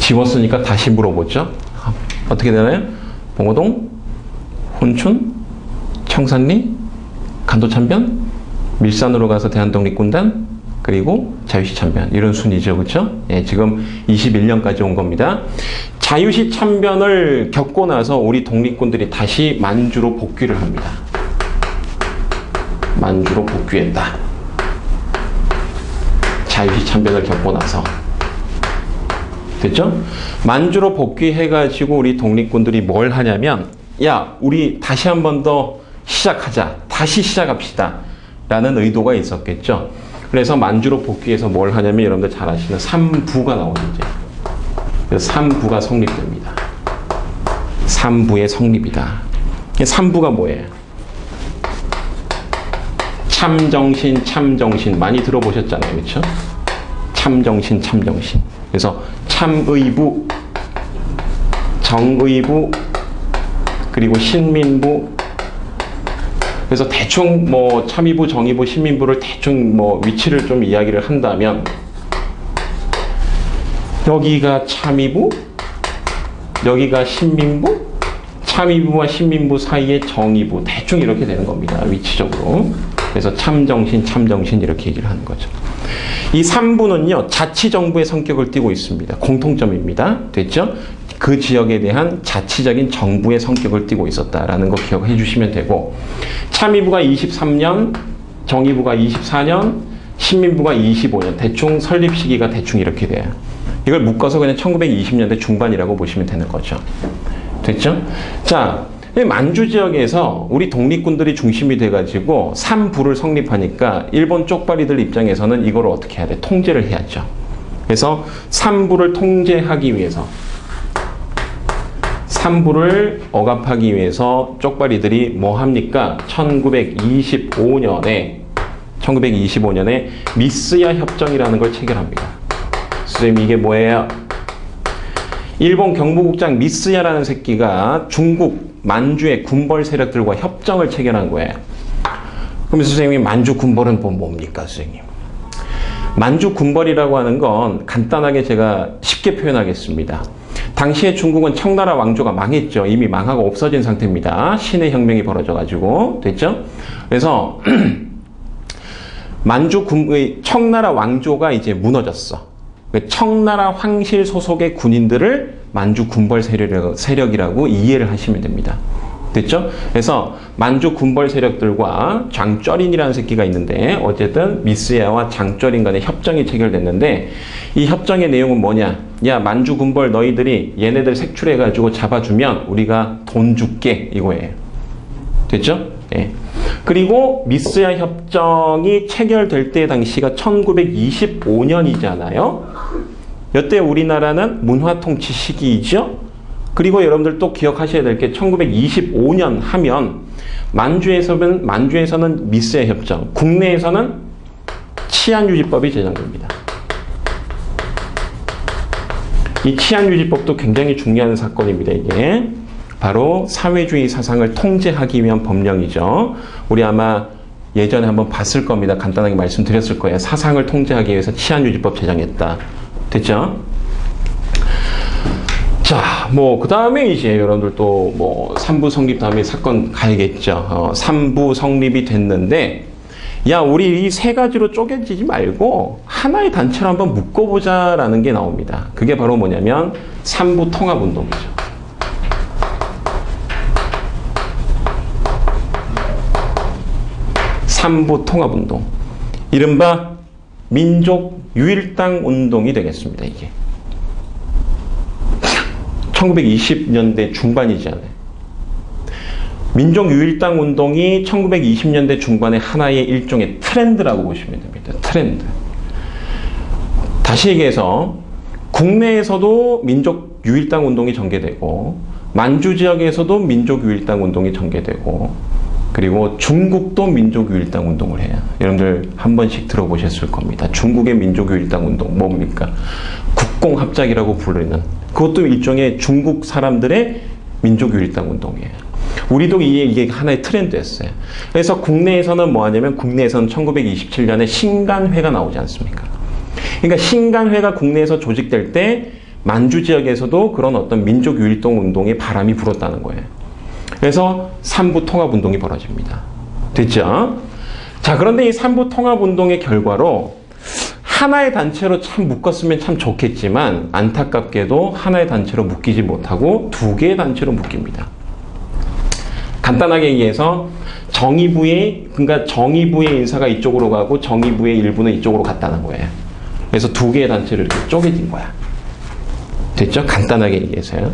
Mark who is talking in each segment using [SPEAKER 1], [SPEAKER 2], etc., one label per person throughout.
[SPEAKER 1] 지웠으니까 다시 물어보죠. 어떻게 되나요? 봉오동, 혼춘, 청산리, 간도참변, 밀산으로 가서 대한독립군단, 그리고 자유시 참변. 이런 순이죠. 그렇죠? 예, 지금 21년까지 온 겁니다. 자유시 참변을 겪고 나서 우리 독립군들이 다시 만주로 복귀를 합니다. 만주로 복귀했다. 자유시 참변을 겪고 나서. 됐죠? 만주로 복귀해가지고 우리 독립군들이 뭘 하냐면, 야, 우리 다시 한 번 더 시작하자. 다시 시작합시다. 라는 의도가 있었겠죠. 그래서 만주로 복귀해서 뭘 하냐면, 여러분들 잘 아시는 삼부가 나오죠. 그래서 삼부가 성립됩니다. 삼부의 성립이다. 삼부가 뭐예요? 참정신, 참정신. 많이 들어보셨잖아요. 그렇죠? 참정신, 참정신. 그래서 참의부, 정의부, 그리고 신민부. 그래서 대충 뭐 참의부, 정의부, 신민부를 대충 뭐 위치를 좀 이야기를 한다면, 여기가 참의부, 여기가 신민부, 참의부와 신민부 사이에 정의부, 대충 이렇게 되는 겁니다. 위치적으로. 그래서 참정신, 참정신 이렇게 얘기를 하는 거죠. 이 3부는요, 자치정부의 성격을 띠고 있습니다. 공통점입니다. 됐죠? 그 지역에 대한 자치적인 정부의 성격을 띠고 있었다라는 거 기억해 주시면 되고, 참의부가 23년, 정의부가 24년, 신민부가 25년. 대충 설립 시기가 대충 이렇게 돼요. 이걸 묶어서 그냥 1920년대 중반이라고 보시면 되는 거죠. 됐죠? 자, 만주 지역에서 우리 독립군들이 중심이 돼가지고 3부를 성립하니까 일본 쪽발이들 입장에서는 이걸 어떻게 해야 돼? 통제를 해야죠. 그래서 3부를 통제하기 위해서, 3부를 억압하기 위해서 쪽발이들이 뭐 합니까? 1925년에 미쓰야 협정이라는 걸 체결합니다. 선생님, 이게 뭐예요? 일본 경부국장 미쓰야라는 새끼가 중국 만주의 군벌 세력들과 협정을 체결한 거예요. 그럼 선생님이 만주 군벌은 뭡니까, 선생님? 만주 군벌이라고 하는 건 간단하게 제가 쉽게 표현하겠습니다. 당시에 중국은 청나라 왕조가 망했죠. 이미 망하고 없어진 상태입니다. 신의 혁명이 벌어져가지고. 됐죠? 그래서 청나라 왕조가 이제 무너졌어. 청나라 황실 소속의 군인들을 만주 군벌 세력이라고 이해를 하시면 됩니다. 됐죠? 그래서 만주 군벌 세력들과 장쩌린이라는 새끼가 있는데, 어쨌든 미쓰야와 장쩌린 간의 협정이 체결됐는데, 이 협정의 내용은 뭐냐? 야, 만주 군벌 너희들이 얘네들 색출해가지고 잡아주면 우리가 돈 줄게, 이거예요. 됐죠? 예. 그리고 미쓰야 협정이 체결될 때 당시가 1925년이잖아요. 이때 우리나라는 문화통치 시기이죠. 그리고 여러분들 또 기억하셔야 될 게 1925년 하면 만주에서는 미쓰야 협정, 국내에서는 치안유지법이 제정됩니다. 이 치안유지법도 굉장히 중요한 사건입니다. 이게 바로 사회주의 사상을 통제하기 위한 법령이죠. 우리 아마 예전에 한번 봤을 겁니다. 간단하게 말씀드렸을 거예요. 사상을 통제하기 위해서 치안유지법 제정했다. 됐죠? 자, 뭐 그 다음에 이제 여러분들 또 뭐 3부 성립 다음에 사건 가야겠죠. 3부 성립이 됐는데, 야, 우리 이 세 가지로 쪼개지지 말고 하나의 단체로 한번 묶어보자라는 게 나옵니다. 그게 바로 뭐냐면 3부 통합운동이죠. 3부 통합운동. 이른바 민족유일당 운동이 되겠습니다. 이게 1920년대 중반이잖아요. 민족유일당 운동이 1920년대 중반에 하나의 일종의 트렌드라고 보시면 됩니다. 트렌드. 다시 얘기해서 국내에서도 민족유일당 운동이 전개되고, 만주 지역에서도 민족유일당 운동이 전개되고, 그리고 중국도 민족유일당 운동을 해요. 여러분들 한 번씩 들어보셨을 겁니다. 중국의 민족유일당 운동 뭡니까? 국공합작이라고 부르는, 그것도 일종의 중국 사람들의 민족유일당 운동이에요. 우리도 이게 하나의 트렌드였어요. 그래서 국내에서는 뭐 하냐면, 국내에서는 1927년에 신간회가 나오지 않습니까? 그러니까 신간회가 국내에서 조직될 때 만주 지역에서도 그런 어떤 민족 율동 운동의 바람이 불었다는 거예요. 그래서 삼부 통합 운동이 벌어집니다. 됐죠? 자, 그런데 이 삼부 통합 운동의 결과로 하나의 단체로 참 묶었으면 참 좋겠지만 안타깝게도 하나의 단체로 묶이지 못하고 두 개의 단체로 묶입니다. 간단하게 얘기해서 그러니까 정의부의 인사가 이쪽으로 가고 정의부의 일부는 이쪽으로 갔다는 거예요. 그래서 두 개의 단체를 이렇게 쪼개진 거야. 됐죠? 간단하게 얘기해서요.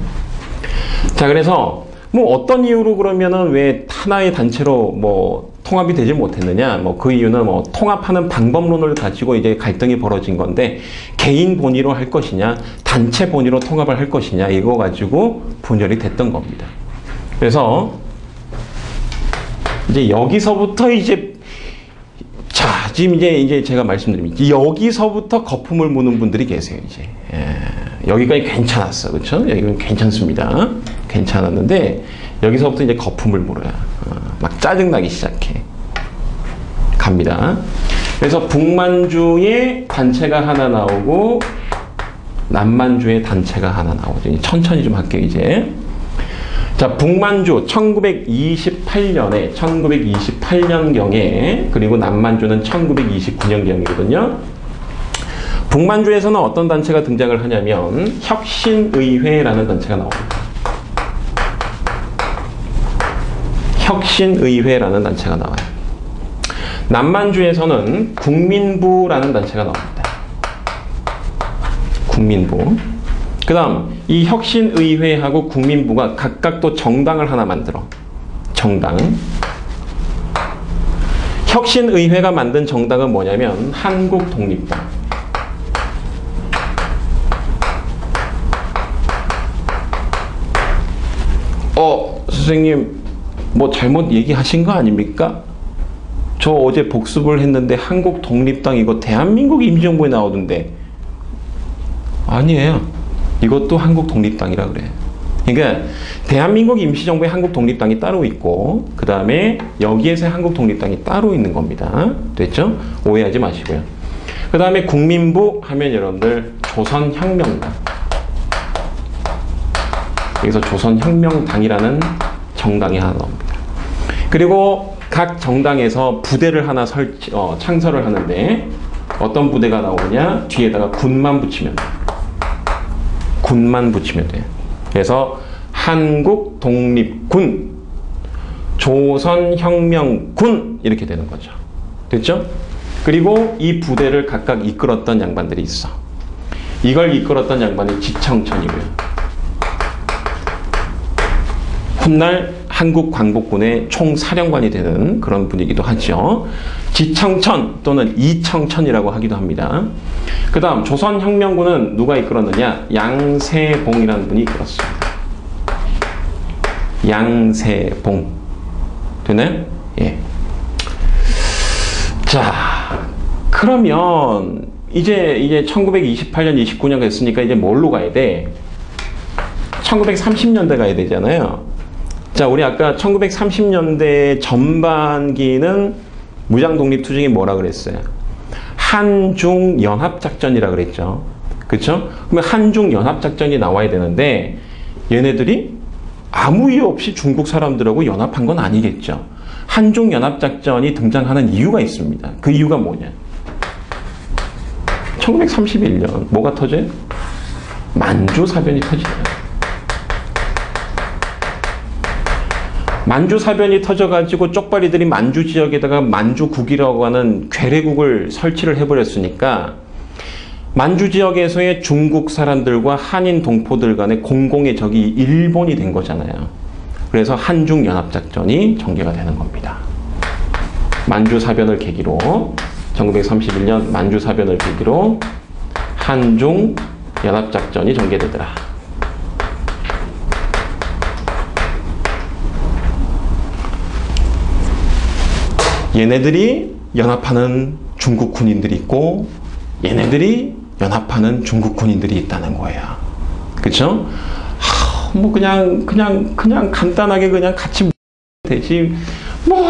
[SPEAKER 1] 자, 그래서 뭐 어떤 이유로 그러면은 왜 하나의 단체로 뭐 통합이 되지 못했느냐? 뭐 그 이유는 뭐 통합하는 방법론을 가지고 이제 갈등이 벌어진 건데 개인 본위로 할 것이냐, 단체 본위로 통합을 할 것이냐 이거 가지고 분열이 됐던 겁니다. 그래서 이제 여기서부터 지금 이제 제가 말씀드립니다. 여기서부터 거품을 무는 분들이 계세요, 이제. 여기까지 괜찮았어. 그쵸? 여기는 괜찮습니다. 괜찮았는데, 여기서부터 이제 거품을 물어요. 막 짜증나기 시작해. 갑니다. 그래서 북만주에 단체가 하나 나오고, 남만주에 단체가 하나 나오죠. 천천히 좀 할게요, 이제. 자, 북만주 1928년경에 그리고 남만주는 1929년경이거든요. 북만주에서는 어떤 단체가 등장을 하냐면 혁신의회라는 단체가 나옵니다. 혁신의회라는 단체가 나와요. 남만주에서는 국민부라는 단체가 나옵니다. 국민부. 그 다음 이 혁신의회하고 국민부가 각각 또 정당을 하나 만들어. 정당. 혁신의회가 만든 정당은 뭐냐면 한국독립당. 선생님 뭐 잘못 얘기하신 거 아닙니까? 저 어제 복습을 했는데 한국독립당 이거 대한민국 임시정부에 나오던데. 아니에요. 이것도 한국독립당이라 그래. 그러니까 대한민국 임시정부에 한국독립당이 따로 있고 그 다음에 여기에서 한국독립당이 따로 있는 겁니다. 됐죠? 오해하지 마시고요. 그 다음에 국민부 하면 여러분들 조선혁명당. 여기서 조선혁명당이라는 정당이 하나 나옵니다. 그리고 각 정당에서 부대를 하나 창설을 하는데 어떤 부대가 나오느냐? 뒤에다가 군만 붙이면 돼요. 군만 붙이면 돼요. 그래서 한국독립군, 조선혁명군 이렇게 되는 거죠. 됐죠? 그리고 이 부대를 각각 이끌었던 양반들이 있어. 이걸 이끌었던 양반이 지청천이고요. 훗날 한국광복군의 총사령관이 되는 그런 분이기도 하죠. 지청천 또는 이청천이라고 하기도 합니다. 그 다음 조선혁명군은 누가 이끌었느냐? 양세봉이라는 분이 이끌었습니다. 양세봉. 되나요? 예. 자, 그러면 이제 1928년, 29년 됐으니까 이제 뭘로 가야 돼? 1930년대 가야 되잖아요. 자, 우리 아까 1930년대 전반기는 무장독립투쟁이 뭐라 그랬어요? 한중연합작전이라 그랬죠. 그쵸? 그러면 한중연합작전이 나와야 되는데 얘네들이 아무 이유 없이 중국 사람들하고 연합한 건 아니겠죠. 한중연합작전이 등장하는 이유가 있습니다. 그 이유가 뭐냐? 1931년 뭐가 터져요? 만주사변이 터지죠. 만주사변이 터져가지고 쪽발이들이 만주 지역에다가 만주국이라고 하는 괴뢰국을 설치를 해버렸으니까 만주 지역에서의 중국 사람들과 한인 동포들 간의 공공의 적이 일본이 된 거잖아요. 그래서 한중연합작전이 전개가 되는 겁니다. 만주사변을 계기로 1931년 만주사변을 계기로 한중연합작전이 전개되더라. 얘네들이 연합하는 중국 군인들이 있고 얘네들이 연합하는 중국 군인들이 있다는 거예요. 그쵸? 뭐 그냥 간단하게 그냥 같이 되지 뭐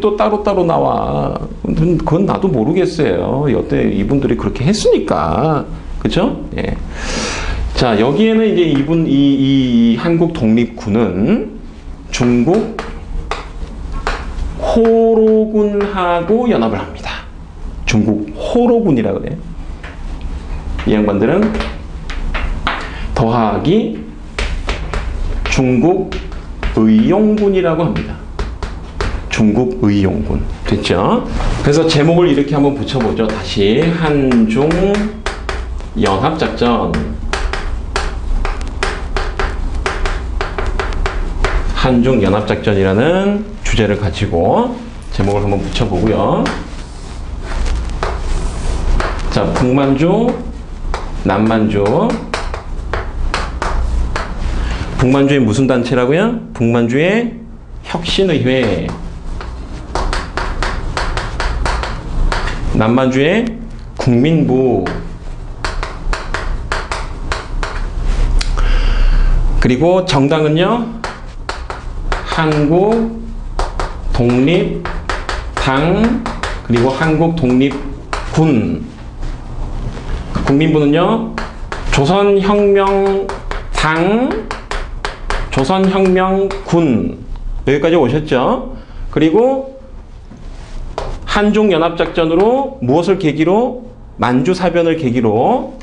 [SPEAKER 1] 또 따로따로 나와. 그건 나도 모르겠어요. 여태 이분들이 그렇게 했으니까. 그쵸? 예. 자, 여기에는 이제 이 한국 독립군은 중국 호로군하고 연합을 합니다. 중국 호로군이라고 그래요. 이 양반들은 더하기 중국 의용군이라고 합니다. 중국 의용군. 됐죠? 그래서 제목을 이렇게 한번 붙여보죠. 다시 한중 연합작전. 한중 연합작전이라는 주제를 가지고 제목을 한번 붙여보고요. 자, 북만주, 남만주. 북만주의 무슨 단체라고요? 북만주의 혁신의회. 남만주의 국민부. 그리고 정당은요, 한국 독립당, 그리고 한국 독립군. 국민부는요, 조선혁명당, 조선혁명군. 여기까지 오셨죠? 그리고 한중연합작전으로 무엇을 계기로? 만주사변을 계기로.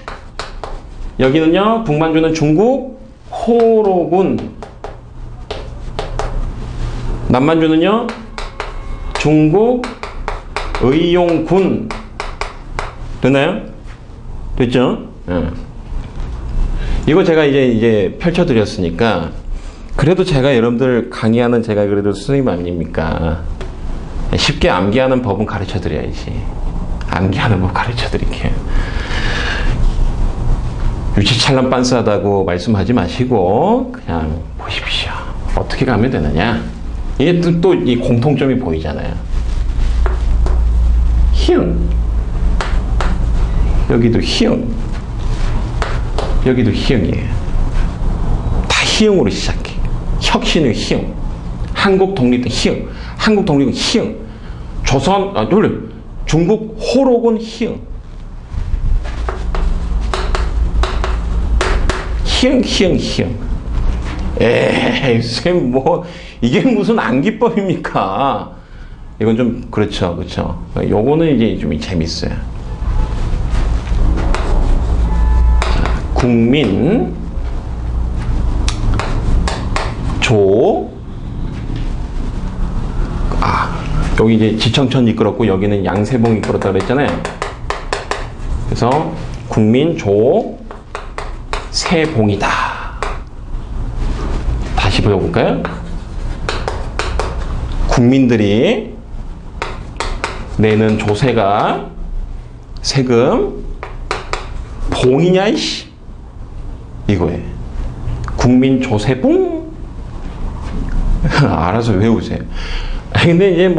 [SPEAKER 1] 여기는요, 북만주는 중국 호로군. 남만주는요, 중국 의용군. 됐나요? 됐죠? 이거 제가 이제 펼쳐드렸으니까, 그래도 제가 여러분들 강의하는 제가 그래도 선생님 아닙니까? 쉽게 암기하는 법은 가르쳐 드려야지. 암기하는 법 가르쳐 드릴게요. 유치찬란 빤스하다고 말씀하지 마시고, 그냥 보십시오. 어떻게 가면 되느냐? 이게 또 이 공통점이 보이잖아요. 희응. 여기도 희응. 여기도 희응이에요. 다 희응으로 시작해. 혁신의 희응. 한국 독립은 희응. 한국 독립은 희응. 중국 호로군 희응. 희응. 에이, 선생님, 이게 무슨 암기법입니까? 이건 좀, 그렇죠. 요거는 이제 좀 재밌어요. 자, 국민, 여기 이제 지청천 이끌었고, 여기는 양세봉 이끌었다 그랬잖아요. 그래서, 국민조세봉이다. 다시 불러볼까요? 국민들이 내는 조세가 세금 봉이냐 이씨 이거예요. 국민조세봉. 알아서 외우세요. 근데 이제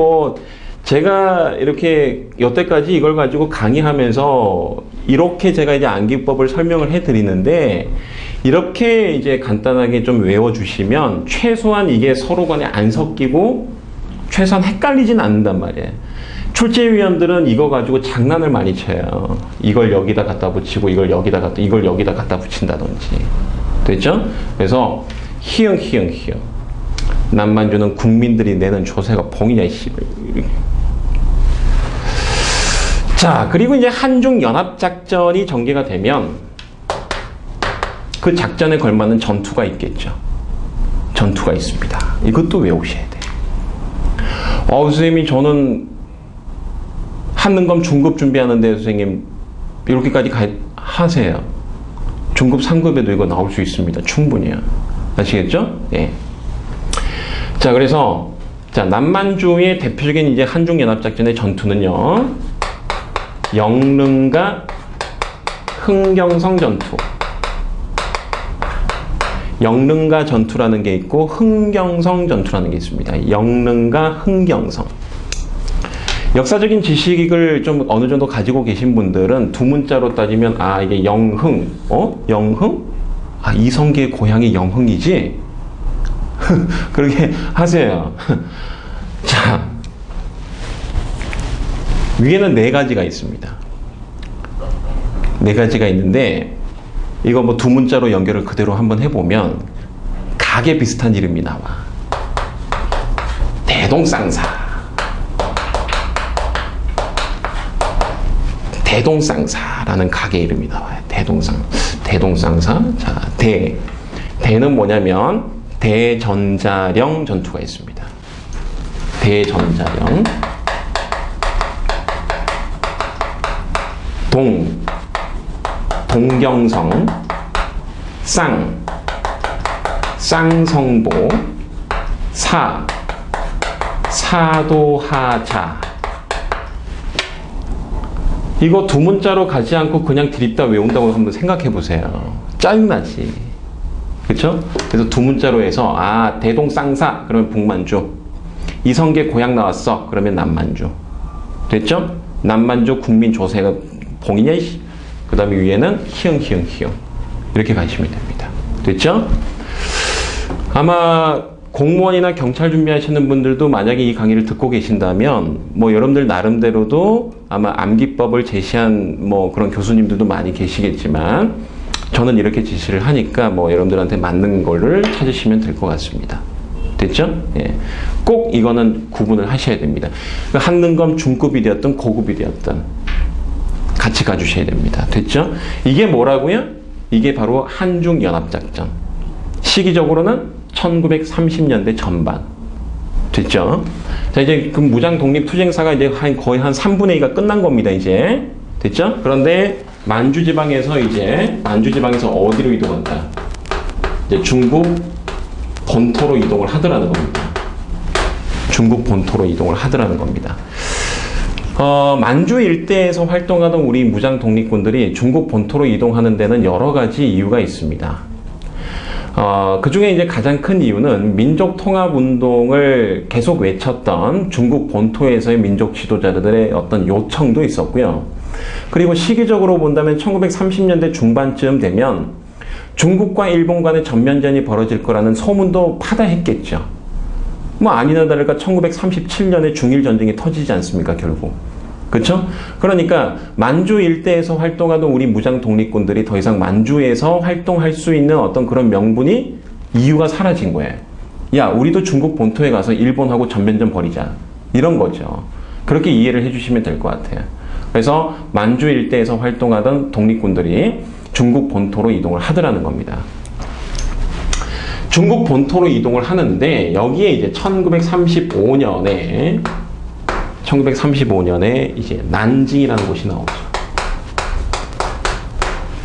[SPEAKER 1] 제가 이렇게 여태까지 이걸 가지고 강의하면서 이렇게 제가 이제 암기법을 설명을 해드리는데, 이렇게 이제 간단하게 좀 외워주시면 최소한 이게 서로 간에 안 섞이고 최소한 헷갈리진 않는단 말이에요. 출제위원들은 이거 가지고 장난을 많이 쳐요. 이걸 여기다 갖다 붙이고 이걸 여기다 갖다 붙인다든지. 됐죠? 그래서 희응. 남만주는 국민들이 내는 조세가 봉이냐 씨. 자, 그리고 이제 한중연합작전이 전개가 되면 그 작전에 걸맞는 전투가 있겠죠. 전투가 있습니다. 이것도 외우셔야 돼요. 선생님이 저는 한능검 중급 준비하는데 선생님 이렇게까지 하세요. 중급 3급에도 이거 나올 수 있습니다. 충분히요. 아시겠죠? 예. 자, 그래서 남만주의 대표적인 이제 한중연합작전의 전투는요, 영릉과 흥경성 전투. 영릉가 전투라는 게 있고 흥경성 전투라는 게 있습니다. 영릉가 흥경성. 역사적인 지식을 좀 어느 정도 가지고 계신 분들은 두 문자로 따지면 이게 영흥, 영흥? 이성계의 고향이 영흥이지? 그렇게 하세요. 자, 위에는 4가지가 있습니다. 4가지가 있는데 이거 뭐 두 문자로 연결을 그대로 한번 해보면 가게 비슷한 이름이 나와. 대동쌍사. 대동쌍사라는 가게 이름이 나와요. 대동쌍사. 자, 대는 뭐냐면 대전자령 전투가 있습니다. 대전자령. 동경성. 쌍성보. 사도하자. 이거 두 문자로 가지 않고 그냥 드립다 외운다고 한번 생각해 보세요. 짜증나지. 그쵸? 그래서 두 문자로 해서, 대동쌍사, 그러면 북만주. 이성계 고향 나왔어, 그러면 남만주. 됐죠? 남만주 국민조세가 봉이냐, 이씨. 그 다음에 위에는 히응. 이렇게 가시면 됩니다. 됐죠? 아마 공무원이나 경찰 준비하시는 분들도 만약에 이 강의를 듣고 계신다면 뭐 여러분들 나름대로도 아마 암기법을 제시한 뭐 그런 교수님들도 많이 계시겠지만 저는 이렇게 지시를 하니까 뭐 여러분들한테 맞는 거를 찾으시면 될 것 같습니다. 됐죠? 예. 꼭 이거는 구분을 하셔야 됩니다. 한능검 중급이 되었든 고급이 되었든 같이 가주셔야 됩니다. 됐죠? 이게 뭐라고요? 이게 바로 한중연합작전. 시기적으로는 1930년대 전반. 됐죠? 자, 이제 그 무장 독립 투쟁사가 이제 거의 한 3분의 2가 끝난 겁니다, 이제. 됐죠? 그런데 만주지방에서 어디로 이동한다? 이제 중국 본토로 이동을 하더라는 겁니다. 중국 본토로 이동을 하더라는 겁니다. 만주 일대에서 활동하던 우리 무장 독립군들이 중국 본토로 이동하는 데는 여러 가지 이유가 있습니다. 그 중에 이제 가장 큰 이유는 민족 통합 운동을 계속 외쳤던 중국 본토에서의 민족 지도자들의 어떤 요청도 있었고요. 그리고 시기적으로 본다면 1930년대 중반쯤 되면 중국과 일본 간의 전면전이 벌어질 거라는 소문도 파다했겠죠. 뭐 아니나 다를까 1937년에 중일전쟁이 터지지 않습니까, 결국. 그렇죠? 그러니까 만주 일대에서 활동하던 우리 무장 독립군들이 더 이상 만주에서 활동할 수 있는 어떤 그런 명분이 이유가 사라진 거예요. 야, 우리도 중국 본토에 가서 일본하고 전면전 벌이자. 이런 거죠. 그렇게 이해를 해주시면 될 것 같아요. 그래서 만주 일대에서 활동하던 독립군들이 중국 본토로 이동을 하더라는 겁니다. 중국 본토로 이동을 하는데 여기에 이제 1935년에 이제 난징이라는 곳이 나오죠.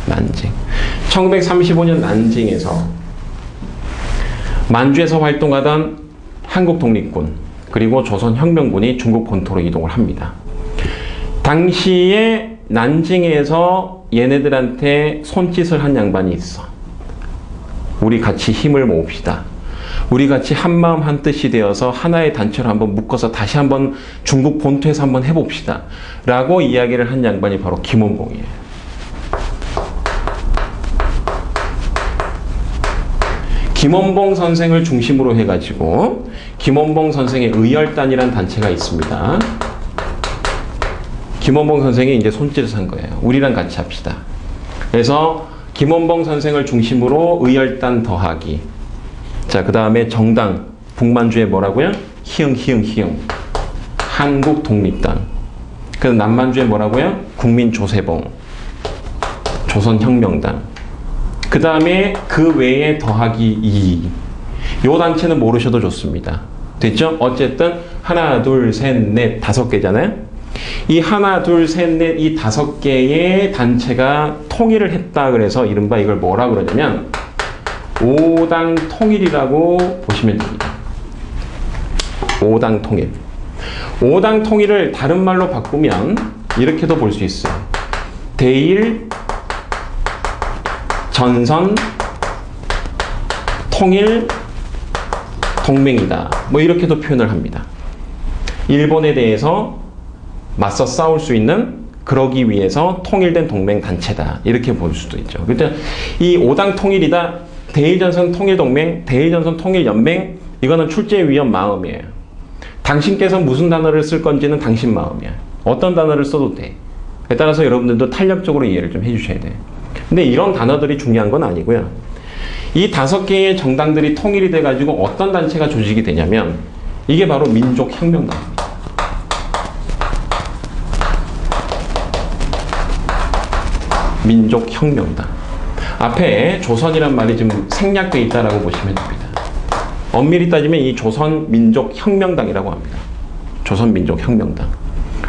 [SPEAKER 1] 난징. 1935년 난징에서 만주에서 활동하던 한국 독립군 그리고 조선혁명군이 중국 본토로 이동을 합니다. 당시에 난징에서 얘네들한테 손짓을 한 양반이 있어. 우리 같이 힘을 모읍시다. 우리 같이 한마음 한뜻이 되어서 하나의 단체로 한번 묶어서 다시 한번 중국 본토에서 한번 해봅시다. 라고 이야기를 한 양반이 바로 김원봉이에요. 김원봉 선생을 중심으로 해가지고 김원봉 선생의 의열단이라는 단체가 있습니다. 김원봉 선생이 이제 손짓을 한 거예요. 우리랑 같이 합시다. 그래서 김원봉 선생을 중심으로 의열단 더하기. 자, 그 다음에 정당, 북만주에 뭐라고요? 히응. 한국 독립당. 그 남만주에 뭐라고요? 국민조세봉. 조선혁명당. 그 다음에 그 외에 더하기 2. 요 단체는 모르셔도 좋습니다. 됐죠? 어쨌든 하나, 둘, 셋, 넷, 5개잖아요? 이 하나, 둘, 셋, 넷, 이 5개의 단체가 통일을 했다 그래서 이른바 이걸 뭐라 그러냐면 5당 통일이라고 보시면 됩니다. 5당 통일. 5당 통일을 다른 말로 바꾸면 이렇게도 볼 수 있어요. 대일, 전선, 통일, 동맹이다. 뭐 이렇게도 표현을 합니다. 일본에 대해서 맞서 싸울 수 있는 그러기 위해서 통일된 동맹 단체다. 이렇게 볼 수도 있죠. 그러니까 이 5당 통일이다. 대일전선 통일동맹, 대일전선 통일연맹 이거는 출제 위원 마음이에요. 당신께서 무슨 단어를 쓸 건지는 당신 마음이야. 어떤 단어를 써도 돼. 따라서 여러분들도 탄력적으로 이해를 좀 해주셔야 돼요. 근데 이런 단어들이 중요한 건 아니고요. 이 5개의 정당들이 통일이 돼가지고 어떤 단체가 조직이 되냐면 이게 바로 민족혁명당입니다. 민족혁명당. 앞에 조선이란 말이 좀 생략되어 있다라고 보시면 됩니다. 엄밀히 따지면 이 조선민족혁명당이라고 합니다. 조선민족혁명당.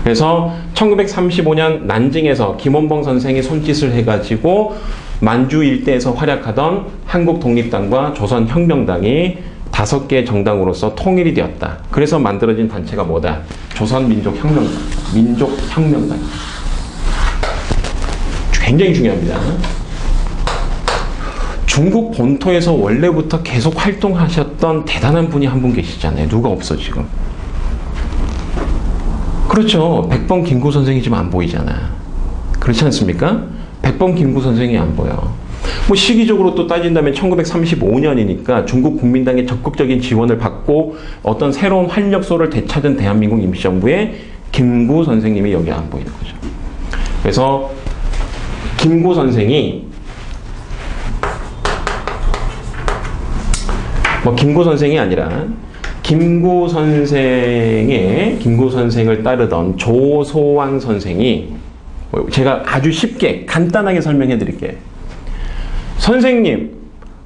[SPEAKER 1] 그래서 1935년 난징에서 김원봉 선생이 손짓을 해가지고 만주 일대에서 활약하던 한국독립당과 조선혁명당이 5개의 정당으로서 통일이 되었다. 그래서 만들어진 단체가 뭐다? 조선민족혁명당. 민족혁명당. 굉장히 중요합니다. 중국 본토에서 원래부터 계속 활동하셨던 대단한 분이 한 분 계시잖아요. 누가 없어 지금. 그렇죠. 백범 김구 선생이 지금 안 보이잖아. 그렇지 않습니까? 백범 김구 선생이 안 보여. 뭐 시기적으로 또 따진다면 1935년이니까 중국 국민당의 적극적인 지원을 받고 어떤 새로운 활력소를 되찾은 대한민국 임시정부의 김구 선생님이 여기 안 보이는 거죠. 그래서 김구 선생이 김구 선생이 아니라 김구 선생을 따르던 조소왕 선생이 제가 아주 쉽게 간단하게 설명해 드릴게요. 선생님,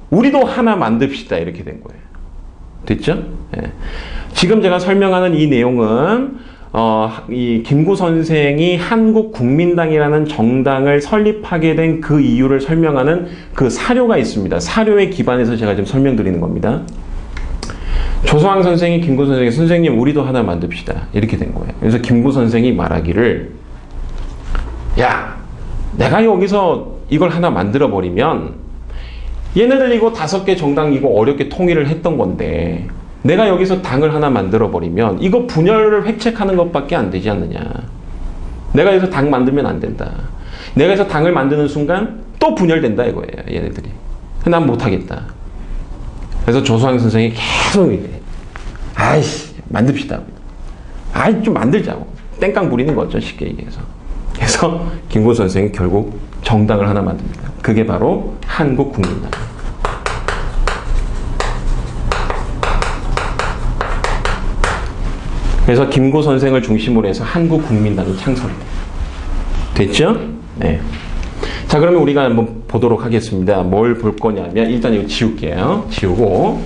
[SPEAKER 1] 우리도 하나 만듭시다. 이렇게 된 거예요. 됐죠? 네. 지금 제가 설명하는 이 내용은 이 김구 선생이 한국국민당이라는 정당을 설립하게 된 그 이유를 설명하는 그 사료가 있습니다. 사료에 기반해서 제가 지금 설명드리는 겁니다. 조소왕 선생이 김구 선생이 선생님 우리도 하나 만듭시다. 이렇게 된 거예요. 그래서 김구 선생이 말하기를 야, 내가 여기서 이걸 하나 만들어버리면 얘네들 이거 5개 정당 이거 어렵게 통일을 했던 건데 내가 여기서 당을 하나 만들어버리면 이거 분열을 획책하는 것밖에 안 되지 않느냐. 내가 여기서 당 만들면 안 된다. 내가 여기서 당을 만드는 순간 또 분열된다 이거예요. 얘네들이. 난 못하겠다. 그래서 조소왕 선생이 계속 아이씨 만듭시다. 아이 좀 만들자고. 땡깡 부리는 거죠. 쉽게 얘기해서. 그래서 김구 선생이 결국 정당을 하나 만듭니다. 그게 바로 한국국민당. 그래서 김구 선생을 중심으로 해서 한국국민당이 창설이 됐죠? 네. 자, 그러면 우리가 한번 보도록 하겠습니다. 뭘 볼 거냐면 일단 이거 지울게요. 지우고